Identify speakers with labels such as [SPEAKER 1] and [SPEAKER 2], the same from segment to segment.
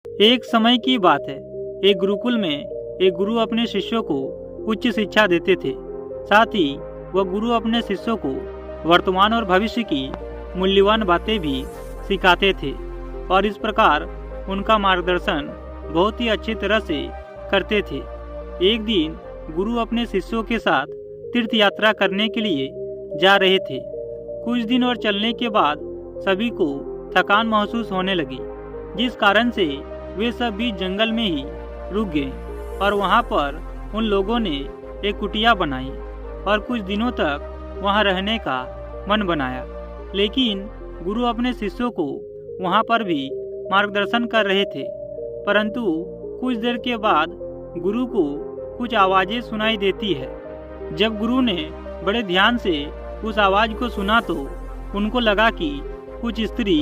[SPEAKER 1] एक समय की बात है। एक गुरुकुल में एक गुरु अपने शिष्यों को उच्च शिक्षा देते थे। साथ ही वह गुरु अपने शिष्यों को वर्तमान और भविष्य की मूल्यवान बातें भी सिखाते थे और इस प्रकार उनका मार्गदर्शन बहुत ही अच्छी तरह से करते थे। एक दिन गुरु अपने शिष्यों के साथ तीर्थ यात्रा करने के लिए जा रहे थे। कुछ दिन और चलने के बाद सभी को थकान महसूस होने लगी, जिस कारण से वे सब बीच जंगल में ही रुक गए और वहां पर उन लोगों ने एक कुटिया बनाई और कुछ दिनों तक वहां रहने का मन बनाया। लेकिन गुरु अपने शिष्यों को वहां पर भी मार्गदर्शन कर रहे थे, परंतु कुछ देर के बाद गुरु को कुछ आवाजें सुनाई देती है। जब गुरु ने बड़े ध्यान से उस आवाज को सुना तो उनको लगा कि कुछ स्त्री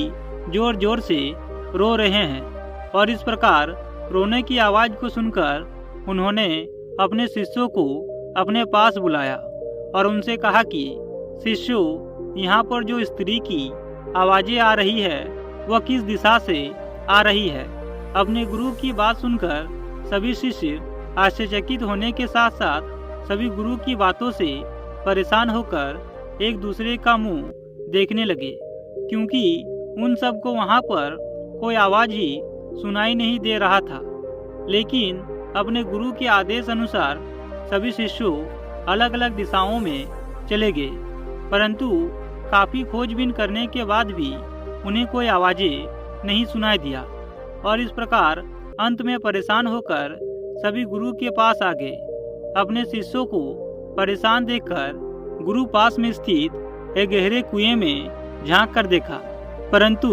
[SPEAKER 1] जोर जोर से रो रहे हैं और इस प्रकार रोने की आवाज को सुनकर उन्होंने अपने शिष्यों को अपने पास बुलाया और उनसे कहा कि शिष्यों, यहाँ पर जो स्त्री की आवाजें आ रही है वह किस दिशा से आ रही है। अपने गुरु की बात सुनकर सभी शिष्य आश्चर्यचकित होने के साथ साथ सभी गुरु की बातों से परेशान होकर एक दूसरे का मुंह देखने लगे, क्योंकि उन सबको वहां पर कोई आवाज ही सुनाई नहीं दे रहा था। लेकिन अपने गुरु के आदेश अनुसार सभी शिष्यों अलग अलग दिशाओं में चले गए, परंतु काफी खोजबीन करने के बाद भी उन्हें कोई आवाजें नहीं सुनाई दिया और इस प्रकार अंत में परेशान होकर सभी गुरु के पास आ गए। अपने शिष्यों को परेशान देखकर गुरु पास में स्थित एक गहरे कुएं में झांक कर देखा, परंतु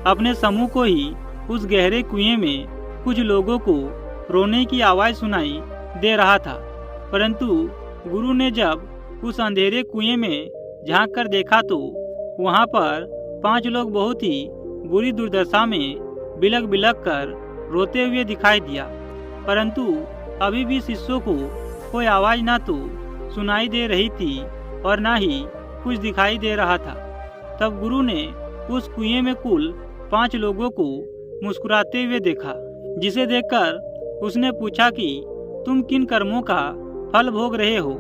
[SPEAKER 1] अपने समूह को ही उस गहरे कुएं में कुछ लोगों को रोने की आवाज सुनाई दे रहा था। परंतु गुरु ने जब उस अंधेरे कुएं में झांक कर देखा तो वहां पर 5 लोग बहुत ही बुरी दुर्दशा में बिलख बिलख कर रोते हुए दिखाई दिया, परंतु अभी भी शिष्यों को कोई आवाज ना तो सुनाई दे रही थी और ना ही कुछ दिखाई दे रहा था। तब गुरु ने उस कुएं में कुल 5 लोगों को मुस्कुराते हुए देखा, जिसे देखकर उसने पूछा कि तुम किन कर्मों का फल भोग रहे हो।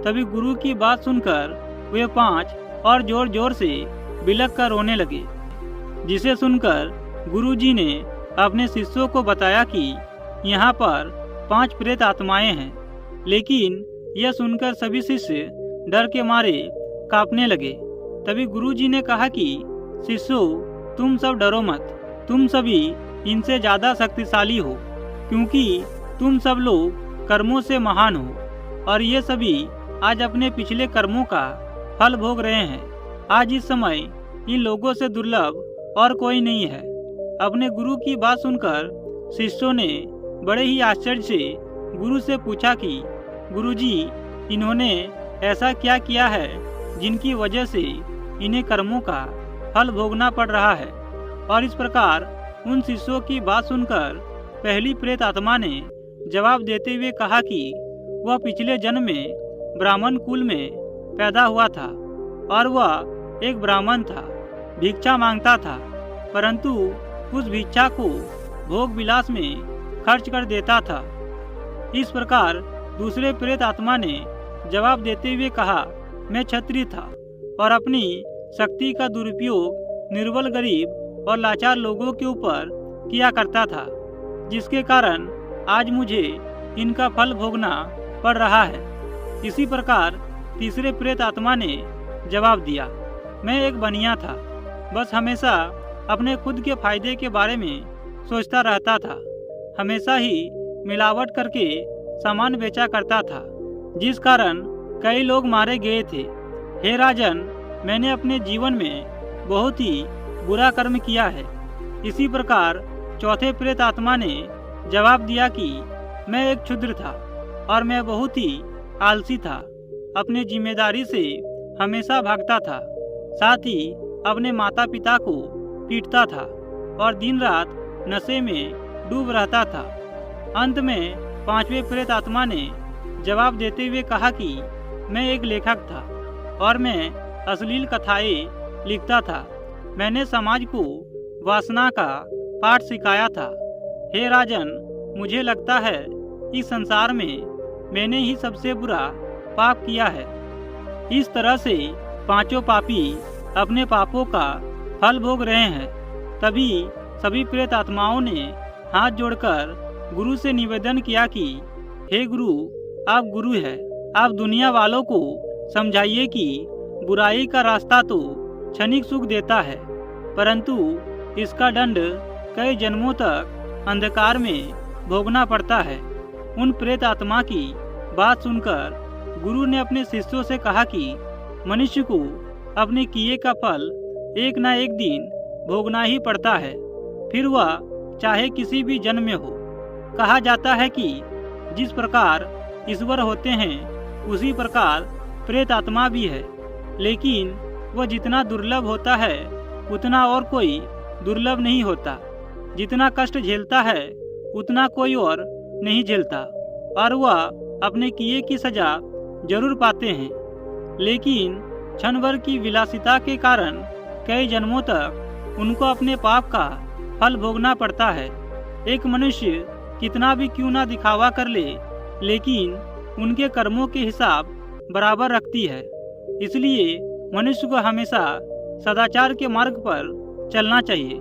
[SPEAKER 1] तभी गुरु की बात सुनकर वे 5 और जोर जोर से बिलख कर रोने लगे, जिसे सुनकर गुरु जी ने अपने शिष्यों को बताया कि यहाँ पर 5 प्रेत आत्माएं हैं। लेकिन यह सुनकर सभी शिष्य डर के मारे कांपने लगे। तभी गुरु जी ने कहा कि शिष्यों, तुम सब डरो मत, तुम सभी इनसे ज्यादा शक्तिशाली हो, क्योंकि तुम सब लोग कर्मों से महान हो और ये सभी आज अपने पिछले कर्मों का फल भोग रहे हैं। आज इस समय इन लोगों से दुर्लभ और कोई नहीं है। अपने गुरु की बात सुनकर शिष्यों ने बड़े ही आश्चर्य से गुरु से पूछा कि गुरुजी, इन्होंने ऐसा क्या किया है जिनकी वजह से इन्हें कर्मों का फल भोगना पड़ रहा है। और इस प्रकार उन शिष्यों की बात सुनकर पहली प्रेत आत्मा ने जवाब देते हुए कहा कि वह पिछले जन्म में ब्राह्मण कुल में पैदा हुआ था और वह एक ब्राह्मण था, भिक्षा मांगता था, परंतु उस भिक्षा को भोग विलास में खर्च कर देता था। इस प्रकार दूसरे प्रेत आत्मा ने जवाब देते हुए कहा, मैं क्षत्रिय था और अपनी शक्ति का दुरुपयोग निर्बल, गरीब और लाचार लोगों के ऊपर किया करता था, जिसके कारण आज मुझे इनका फल भोगना पड़ रहा है। इसी प्रकार तीसरे प्रेत आत्मा ने जवाब दिया, मैं एक बनिया था, बस हमेशा अपने खुद के फायदे के बारे में सोचता रहता था, हमेशा ही मिलावट करके सामान बेचा करता था, जिस कारण कई लोग मारे गए थे। हे राजन, मैंने अपने जीवन में बहुत ही बुरा कर्म किया है। इसी प्रकार चौथे प्रेत आत्मा ने जवाब दिया कि मैं एक क्षुद्र था और मैं बहुत ही आलसी था, अपने जिम्मेदारी से हमेशा भागता था, साथ ही अपने माता पिता को पीटता था और दिन रात नशे में डूब रहता था। अंत में पांचवें प्रेत आत्मा ने जवाब देते हुए कहा कि मैं एक लेखक था और मैं अश्लील कथाएं लिखता था। मैंने समाज को वासना का पाठ सिखाया था। हे राजन, मुझे लगता है इस संसार में मैंने ही सबसे बुरा पाप किया है। इस तरह से पांचों पापी अपने पापों का फल भोग रहे हैं। तभी सभी प्रेत आत्माओं ने हाथ जोड़कर गुरु से निवेदन किया कि हे गुरु, आप गुरु हैं, आप दुनिया वालों को समझाइए कि बुराई का रास्ता तो क्षणिक सुख देता है, परंतु इसका दंड कई जन्मों तक अंधकार में भोगना पड़ता है। उन प्रेत आत्मा की बात सुनकर गुरु ने अपने शिष्यों से कहा कि मनुष्य को अपने किए का फल एक न एक दिन भोगना ही पड़ता है, फिर वह चाहे किसी भी जन्म में हो। कहा जाता है कि जिस प्रकार ईश्वर होते हैं उसी प्रकार प्रेत आत्मा भी है, लेकिन वह जितना दुर्लभ होता है उतना और कोई दुर्लभ नहीं होता। जितना कष्ट झेलता है उतना कोई और नहीं झेलता, और वह अपने किए की सजा जरूर पाते हैं, लेकिन क्षण भर की विलासिता के कारण कई जन्मों तक उनको अपने पाप का फल भोगना पड़ता है। एक मनुष्य कितना भी क्यों ना दिखावा कर ले, लेकिन उनके कर्मों के हिसाब बराबर रखती है। इसलिए मनुष्य को हमेशा सदाचार के मार्ग पर चलना चाहिए।